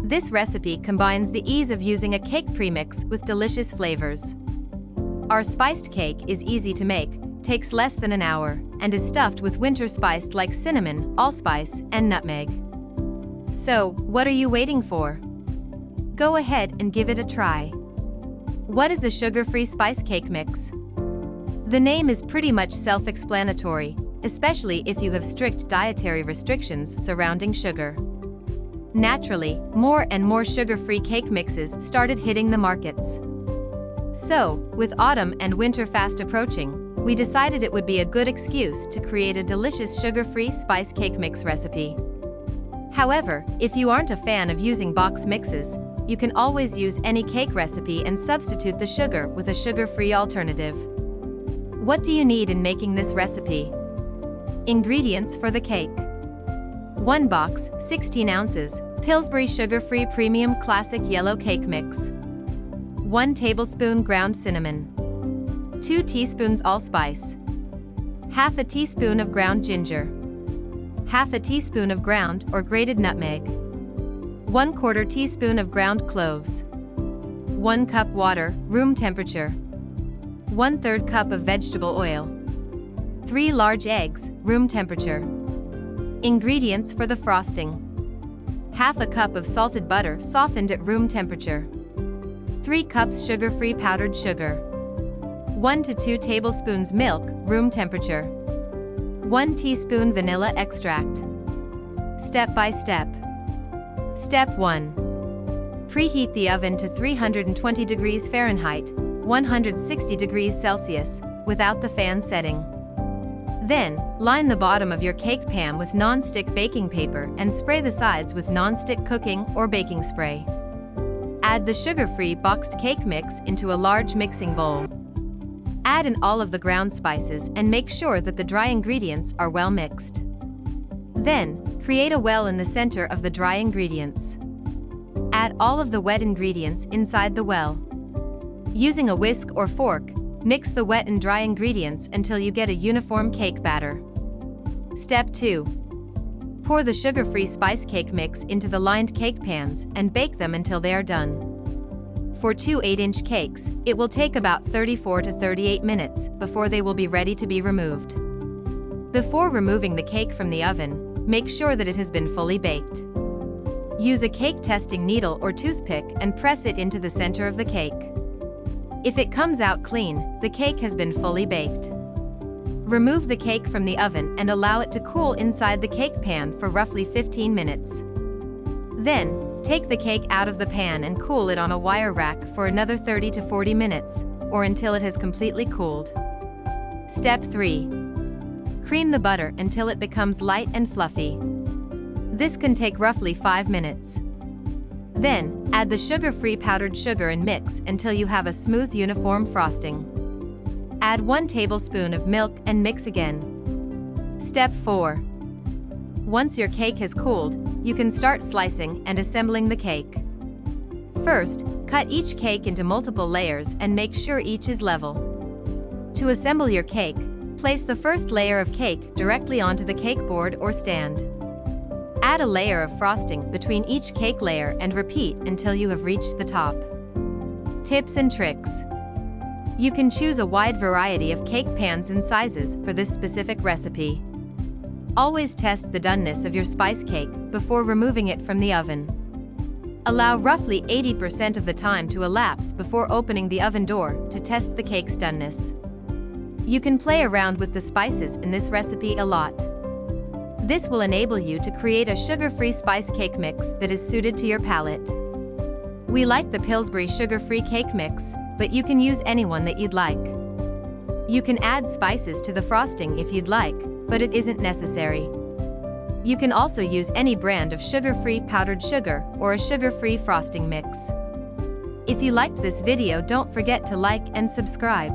This recipe combines the ease of using a cake premix with delicious flavors. Our spiced cake is easy to make, takes less than an hour, and is stuffed with winter spiced like cinnamon, allspice, and nutmeg. So, what are you waiting for? Go ahead and give it a try. What is a sugar-free spice cake mix? The name is pretty much self-explanatory, especially if you have strict dietary restrictions surrounding sugar. Naturally, more and more sugar-free cake mixes started hitting the markets. So, with autumn and winter fast approaching, we decided it would be a good excuse to create a delicious sugar-free spice cake mix recipe. However, if you aren't a fan of using box mixes, you can always use any cake recipe and substitute the sugar with a sugar-free alternative. What do you need in making this recipe? Ingredients for the cake. 1 box, 16 ounces, Pillsbury sugar-free premium classic yellow cake mix. 1 tablespoon ground cinnamon. 2 teaspoons allspice. Half a teaspoon of ground ginger. Half a teaspoon of ground or grated nutmeg. 1/4 teaspoon of ground cloves. 1 cup water, room temperature. 1/3 cup of vegetable oil. 3 large eggs, room temperature. Ingredients for the frosting. Half a cup of salted butter softened at room temperature. 3 cups sugar-free powdered sugar. 1 to 2 tablespoons milk, room temperature. 1 teaspoon vanilla extract. Step by step. Step 1. Preheat the oven to 320 degrees Fahrenheit, 160 degrees Celsius, without the fan setting. Then, line the bottom of your cake pan with non-stick baking paper and spray the sides with non-stick cooking or baking spray. Add the sugar-free boxed cake mix into a large mixing bowl. Add in all of the ground spices and make sure that the dry ingredients are well mixed. Then, create a well in the center of the dry ingredients. Add all of the wet ingredients inside the well. Using a whisk or fork, mix the wet and dry ingredients until you get a uniform cake batter. Step 2. Pour the sugar-free spice cake mix into the lined cake pans and bake them until they are done. For 2 8-inch cakes, it will take about 34 to 38 minutes before they will be ready to be removed. Before removing the cake from the oven, make sure that it has been fully baked. Use a cake testing needle or toothpick and press it into the center of the cake. If it comes out clean, the cake has been fully baked. Remove the cake from the oven and allow it to cool inside the cake pan for roughly 15 minutes. Then, take the cake out of the pan and cool it on a wire rack for another 30 to 40 minutes, or until it has completely cooled. Step 3. Cream the butter until it becomes light and fluffy. This can take roughly 5 minutes. Then, add the sugar-free powdered sugar and mix until you have a smooth uniform frosting. Add 1 tablespoon of milk and mix again. Step 4. Once your cake has cooled, you can start slicing and assembling the cake. First, cut each cake into multiple layers and make sure each is level. To assemble your cake, place the first layer of cake directly onto the cake board or stand. Add a layer of frosting between each cake layer and repeat until you have reached the top. Tips and tricks. You can choose a wide variety of cake pans and sizes for this specific recipe. Always test the doneness of your spice cake before removing it from the oven. Allow roughly 80% of the time to elapse before opening the oven door to test the cake's doneness. You can play around with the spices in this recipe a lot. This will enable you to create a sugar-free spice cake mix that is suited to your palate. We like the Pillsbury sugar-free cake mix, but you can use anyone that you'd like. You can add spices to the frosting if you'd like, but it isn't necessary. You can also use any brand of sugar-free powdered sugar or a sugar-free frosting mix. If you liked this video, don't forget to like and subscribe.